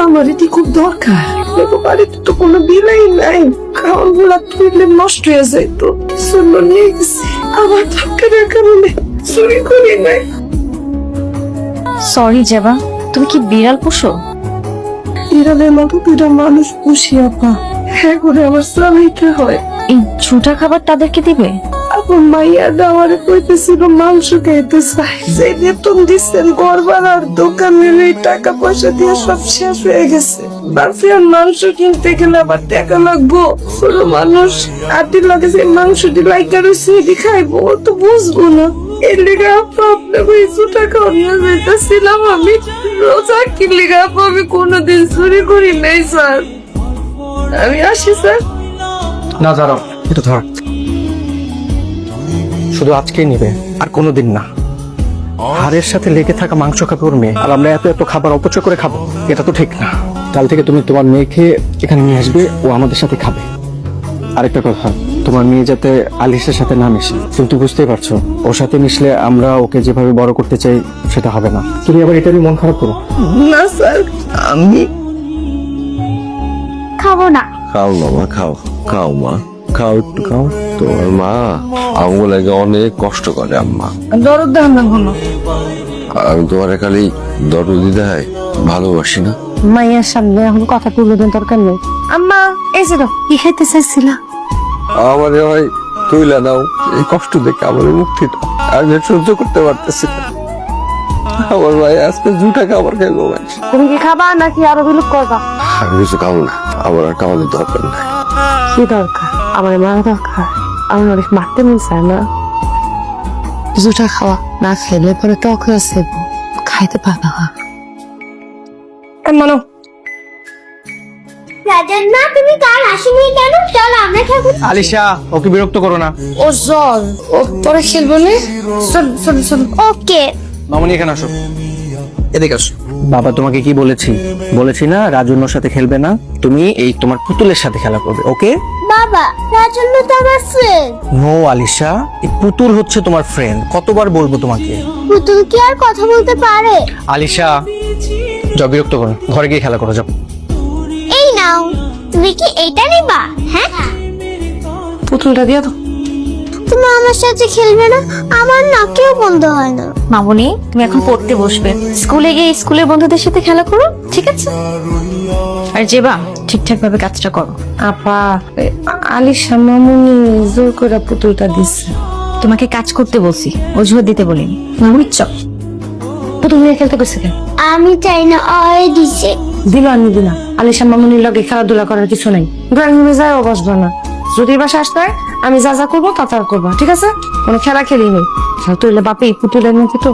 আমার এটি খুব দরকার। বাড়িতে তো কোনো বিলাই নাই, খাওয়ার গুলা তুইলে নষ্ট হয়ে যাইতো। শূন্য নিয়ে গেছি, আমার দরকারের কারণে চুরি করি নাই। সরি জেবা, তুমি কি বিড়াল পোষো? বিড়ালের মতো দুটা মানুষ পুষি আপা, হ্যাঁ করে আমার স্বামীকে হয়। এই ঝুটা খাবার তাদেরকে দিবে? আপন মাইয়া দাওয়ারে কইতেছিল মাংস খাইতে চাই, যে বেতন দিচ্ছেন ঘর ভাড়ার দোকানের এই টাকা পয়সা দিয়ে সব শেষ হয়ে গেছে। ভাবছি আর মাংস কিনতে গেলে আবার টাকা লাগবো। ছোট মানুষ আটির লাগে যে মাংসটি লাইকা রয়েছে এটি খাইবো, ও তো বুঝবো না। এর লিগা আপা আপনাকে কিছু টাকা নিয়ে যেতেছিলাম আমি। রোজা কি লিগা আপা আমি কোনোদিন চুরি করি নাই স্যার। আমি আসি স্যার। না দাঁড়াও, এটা ধর, শুধু আজকেই নিবে আর কোনোদিন না। হাড়ের সাথে লেগে থাকা মাংস খাবে ওর মেয়ে, আর আমরা এত এত খাবার অপচয় করে খাবো, এটা তো ঠিক না। কাল থেকে তুমি তোমার মেয়েকে এখানে নিয়ে আসবে, ও আমাদের সাথে খাবে। আরেকটা কথা, তোমার মেয়ে যাতে আলিশের সাথে না মিশে, কিন্তু বুঝতেই পারছো ওর সাথে মিশলে আমরা ওকে যেভাবে বড় করতে চাই সেটা হবে না। তুমি আবার এটা নিয়ে মন খারাপ করো না স্যার, আমি খাবো না। খাও না মা, খাও খাও মা, খাও একটু খাও। তোমার মা আঙুল লাগে অনেক কষ্ট করে আম্মা। দরদ দাম না কোনো। আমি তোমার খালি দরদি দেয় ভালোবাসি না। মাইয়ার সামনে এখন কথা তুলে দেন, দরকার নেই। আম্মা এই যে দাও, কি খাইতে চাইছিলা? আমার ভাই তুইলা নাও, এই কষ্ট দেখে আমার মুক্তি দাও। আমি আর সহ্য করতে পারতেছি না। আমার ভাই আজকে 2 টাকা আমার খেয়ে ঘুমাইছে। তুমি কি খাবা নাকি আরো বিলুপ করবা? আমি কিছু খাবো না, আমার আর খাওয়ানোর দরকার নাই। কি দরকার? আমার মারা দরকার। আমার অনেক মারতে মন চায় না। দুটা খাওয়া না খেলে পরে টক আছে, খাইতে পারবা না। মানো রাজার মা, তুমি কাল আসিনি কেন? চলো আমরা খেলবো। আলিশা, ওকে বিরক্ত করো না। ও জল, ও পরে খেলবো না। চল ওকে। মামনি এখানে আসো। এদিকে আসো। বাবা তোমাকে কি বলেছি? বলেছি না রাজুন্নর সাথে খেলবে না, তুমি এই তোমার পুতুলের সাথে খেলা করবে, ওকে? বাবা, রাজার মা তো আমার ফ্রেন্ড। নো আলিশা, এই পুতুল হচ্ছে তোমার ফ্রেন্ড। কতবার বলবো তোমাকে? পুতুল কি আর কথা বলতে পারে? আলিশা, যাও, বিরক্ত করো, ঘরে গিয়ে খেলা করো, যাও। এই নাও, তুমি কি এইটা নিবা? হ্যাঁ, পুতুলটা দিয়ে দাও। তুমি আমার সাথে খেলবে না? আমার নাকেও বন্ধ হয় না। মামুনি, তুমি এখন পড়তে বসবে, স্কুলে গিয়ে স্কুলের বন্ধুদের সাথে খেলা করো, ঠিক আছে? আর জেবা, ঠিকঠাক ভাবে কাজটা করো। আপা, আলিশা মামুনি জোর করে পুতুলটা দিচ্ছে। তোমাকে কাজ করতে বলছি, অজুহাত দিতে বলিনি। মামুনি চপ, পুতুল নিয়ে খেলতে গেছে কেন? আমি চাই না, অয় দিছে। দিল আমি দিলাম। আলিশা মামুনির লগে খেলাধুলা করার কিছু নাই। ড্রয়িং রুমে যাও, বসবো না। যদি বাসা আসতে হয় আমি যা যা করবো তা তা করবো, ঠিক আছে? কোনো খেলা খেলি নেই। তুইলে বাপে পুতুলের নাকি তো